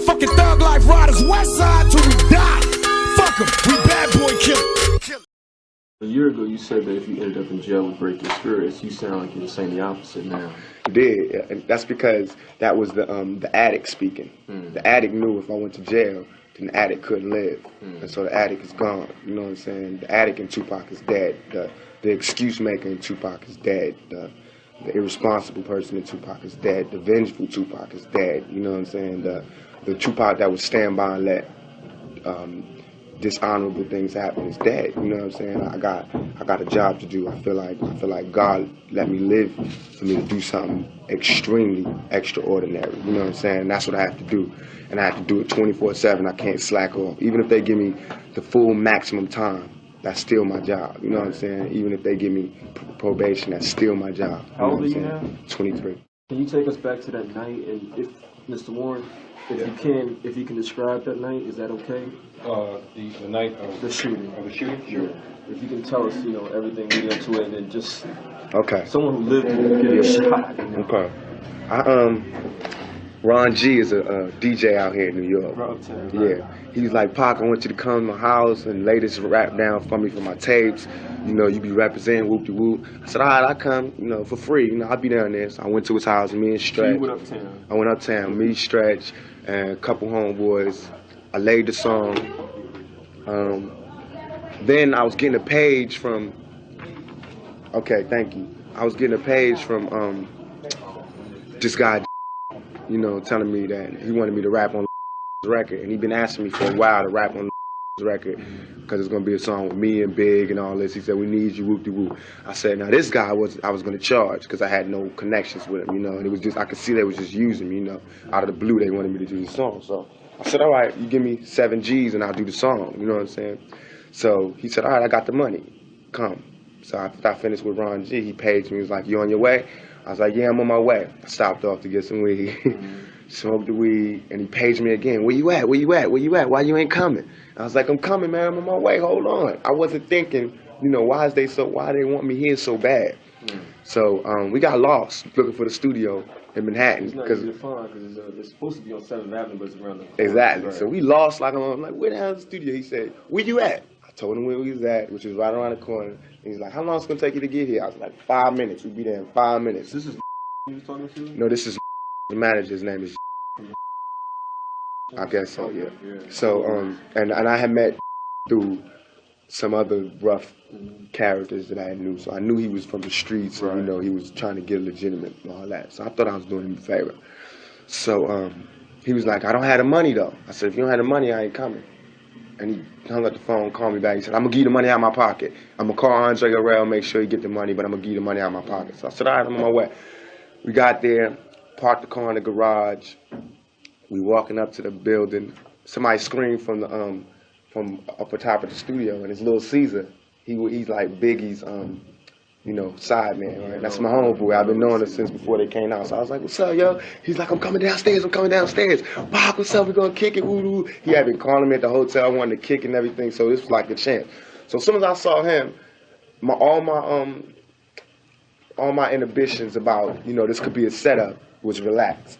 Motherfucking thug life riders, west side till we die. Fuck 'em, we bad boy killer. A year ago, you said that if you ended up in jail with break your spirits. You sound like you're saying the opposite now. You did, and that's because that was the addict speaking. The addict knew if I went to jail, then the addict couldn't live, and so the addict is gone. You know what I'm saying? The addict in Tupac is dead. The excuse maker in Tupac is dead. The irresponsible person in Tupac is dead. The vengeful Tupac is dead. You know what I'm saying? The Tupac that would stand by and let dishonorable things happen is dead. You know what I'm saying? I got a job to do. I feel like God let me live for me to do something extremely extraordinary. You know what I'm saying? And that's what I have to do. And I have to do it 24/7. I can't slack off. Even if they give me the full maximum time, that's still my job. You know what I'm saying? Even if they give me probation, that's still my job. How old are you now? 23. Can you take us back to that night? And if, Mr. Warren, if you can describe that night, is that okay? The night of the shooting. Of the shooting? Sure. If you can tell us, everything leading up to it, and then just someone who lived it getting shot. Okay. Ron G is a DJ out here in New York. Yeah. He's like, Pac, I want you to come to my house and lay this rap down for me for my tapes. You be representing whoop-de-whoop. I said, all right, I'll come, for free. I'll be down there. So I went to his house, me and Stretch. So you went uptown? I went uptown, me, Stretch, and a couple homeboys. I laid the song. Then I was getting a page from, thank you. I was getting a page from this guy, telling me that he wanted me to rap on record, and he'd been asking me for a while to rap on record because it's gonna be a song with me and Big and all this. He said, we need you, whoop-de-whoop. I said, now this guy I was gonna charge because I had no connections with him, and it was just, I could see they was just using me, out of the blue they wanted me to do the song. So I said, all right, you give me 7 G's and I'll do the song, you know what I'm saying? So he said, all right, I got the money, come. So after I finished with Ron G, he paged me, he was like, you on your way? I was like, yeah, I'm on my way. I stopped off to get some weed, smoked the weed, and he paged me again. Where you at? Where you at? Where you at? Why you ain't coming? I was like, I'm coming, man. I'm on my way. Hold on. I wasn't thinking, why they want me here so bad? So we got lost looking for the studio in Manhattan. It's not easy to find because it's supposed to be on 7th Avenue, but it's around the corner. Exactly. Right. So we lost. I'm like, where the hell is the studio? He said, where you at? I told him where we was at, which was right around the corner. And he's like, how long is it gonna take you to get here? I was like, 5 minutes. We'll be there in 5 minutes. This is you was talking to? No, this is the manager's name is. I guess so, yeah. So and I had met through some other rough characters that I knew. So I knew he was from the streets, and he was trying to get legitimate and all that. So I thought I was doing him a favor. So he was like, I don't have the money though. I said, if you don't have the money, I ain't coming. And he hung up the phone, called me back. He said, I'm gonna give you the money out of my pocket. I'm gonna call Andre Harrell, make sure you get the money, but I'm gonna give you the money out of my pocket. So I said, all right, I'm on my way. We got there, parked the car in the garage. We walking up to the building. Somebody screamed from the from up on top of the studio, and it's Lil Caesar. He's like Biggie's side man, right? That's my homeboy. I've been knowing him since before they came out. So I was like, what's up, yo? He's like, I'm coming downstairs. Pac, what's up? We're gonna kick it. Woo-doo. He had been calling me at the hotel, wanting to kick and everything. So this was like a chance. So as soon as I saw him, all my inhibitions about this could be a setup was relaxed.